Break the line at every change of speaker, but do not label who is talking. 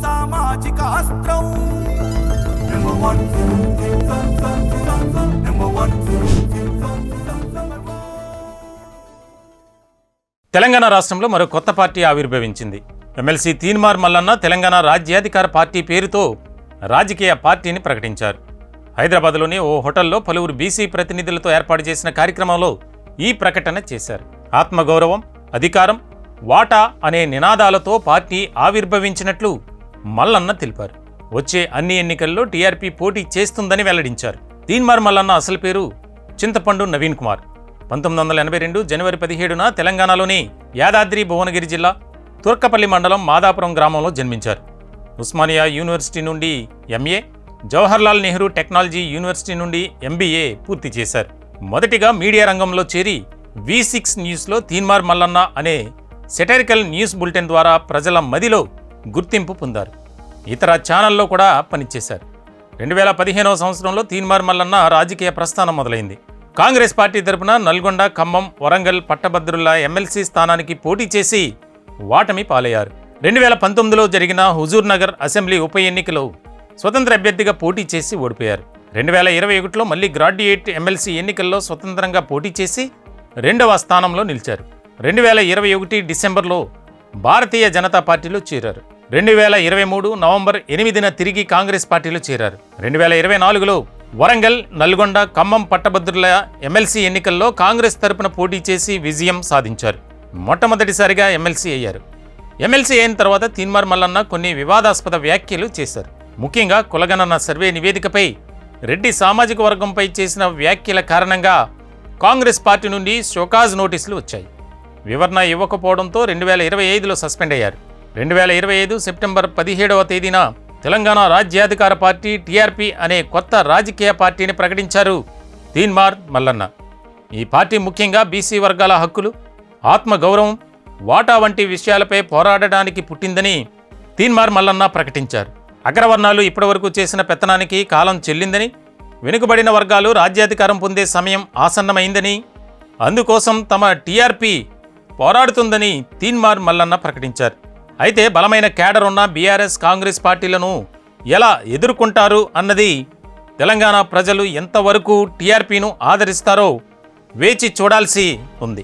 సామాజిక అస్త్రం
తెలంగాణ రాష్ట్రంలో మరో కొత్త పార్టీ ఆవిర్భవించింది. ఎమ్మెల్సీ తీన్మార్ మల్లన్న తెలంగాణ రాజ్యాధికార పార్టీ పేరుతో రాజకీయ పార్టీని ప్రకటించారు. హైదరాబాద్లోని ఓ హోటల్లో పలువురు బీసీ ప్రతినిధులతో ఏర్పాటు చేసిన కార్యక్రమంలో ఈ ప్రకటన చేశారు. ఆత్మగౌరవం, అధికారం, వాటా అనే నినాదాలతో పార్టీ ఆవిర్భవించినట్లు మల్లన్న తెలిపారు. వచ్చే అన్ని ఎన్నికల్లో టీఆర్పీ పోటీ చేస్తుందని వెల్లడించారు. తీన్మార్ మల్లన్న అసలు పేరు చింతపండు నవీన్ కుమార్. 1982 జనవరి 17న తెలంగాణలోని యాదాద్రి భువనగిరి జిల్లా తుర్కపల్లి మండలం మాదాపురం గ్రామంలో జన్మించారు. ఉస్మానియా యూనివర్సిటీ నుండి MA, Jawaharlal Nehru technology university నుండి ఎంబీఏ పూర్తి చేశారు. మొదటిగా మీడియా రంగంలో చేరి V6 న్యూస్లో తీన్మార్ మల్లన్న అనే సెటరికల్ న్యూస్ బులెటిన్ ద్వారా ప్రజల మదిలో గుర్తింపు పొందారు. ఇతర ఛానల్లో కూడా పనిచేశారు. 2015వ సంవత్సరంలో తీన్మార్ మల్లన్న రాజకీయ ప్రస్థానం మొదలైంది. కాంగ్రెస్ పార్టీ తరపున నల్గొండ, ఖమ్మం, వరంగల్ పట్టభద్రుల ఎమ్మెల్సీ స్థానానికి పోటీ చేసి వాటమి పాలయ్యారు. 2019లో జరిగిన హుజూర్ నగర్ అసెంబ్లీ ఉప ఎన్నికలో స్వతంత్ర అభ్యర్థిగా పోటీ చేసి ఓడిపోయారు. 2021లో మళ్లీ గ్రాడ్యుయేట్ ఎమ్మెల్సీ ఎన్నికల్లో స్వతంత్రంగా పోటీ చేసి 2వ స్థానంలో నిలిచారు. 2021 డిసెంబర్లో భారతీయ జనతా పార్టీలో చేరారు. 2023 నవంబర్ 8న తిరిగి కాంగ్రెస్ పార్టీలో చేరారు. 2024లో వరంగల్, నల్గొండ, ఖమ్మం పట్టభద్రుల ఎమ్మెల్సీ ఎన్నికల్లో కాంగ్రెస్ తరపున పోటీ చేసి విజయం సాధించారు. మొట్టమొదటిసారిగా ఎమ్మెల్సీ అయ్యారు. ఎమ్మెల్సీ అయిన తర్వాత తీన్మార్ మల్లన్న కొన్ని వివాదాస్పద వ్యాఖ్యలు చేశారు. ముఖ్యంగా కులగణన సర్వే నివేదికపై రెడ్డి సామాజిక వర్గంపై చేసిన వ్యాఖ్యల కారణంగా కాంగ్రెస్ పార్టీ నుండి షోకాజ్ నోటీసులు వచ్చాయి. వివరణ ఇవ్వకపోవడంతో 2025లో సస్పెండ్ అయ్యారు. 2025 సెప్టెంబర్ 17వ తేదీన తెలంగాణ రాజ్యాధికార పార్టీ టీఆర్పీ అనే కొత్త రాజకీయ పార్టీని ప్రకటించారు తీన్మార్ మల్లన్న. ఈ పార్టీ ముఖ్యంగా బీసీ వర్గాల హక్కులు, ఆత్మగౌరవం, వాటా వంటి విషయాలపై పోరాడడానికి పుట్టిందని తీన్మార్ మల్లన్న ప్రకటించారు. అగ్రవర్ణాలు ఇప్పటివరకు చేసిన పెత్తనానికి కాలం చెల్లిందని, వెనుకబడిన వర్గాలు రాజ్యాధికారం పొందే సమయం ఆసన్నమైందని, అందుకోసం తమ టీఆర్పీ పోరాడుతుందని తీన్మార్ మల్లన్న ప్రకటించారు. అయితే బలమైన కేడర్ ఉన్న బీఆర్ఎస్, కాంగ్రెస్ పార్టీలను ఎలా ఎదుర్కొంటారు అన్నది తెలంగాణ ప్రజలు ఎంతవరకు టీఆర్పీను ఆదరిస్తారో వేచి చూడాల్సి ఉంది.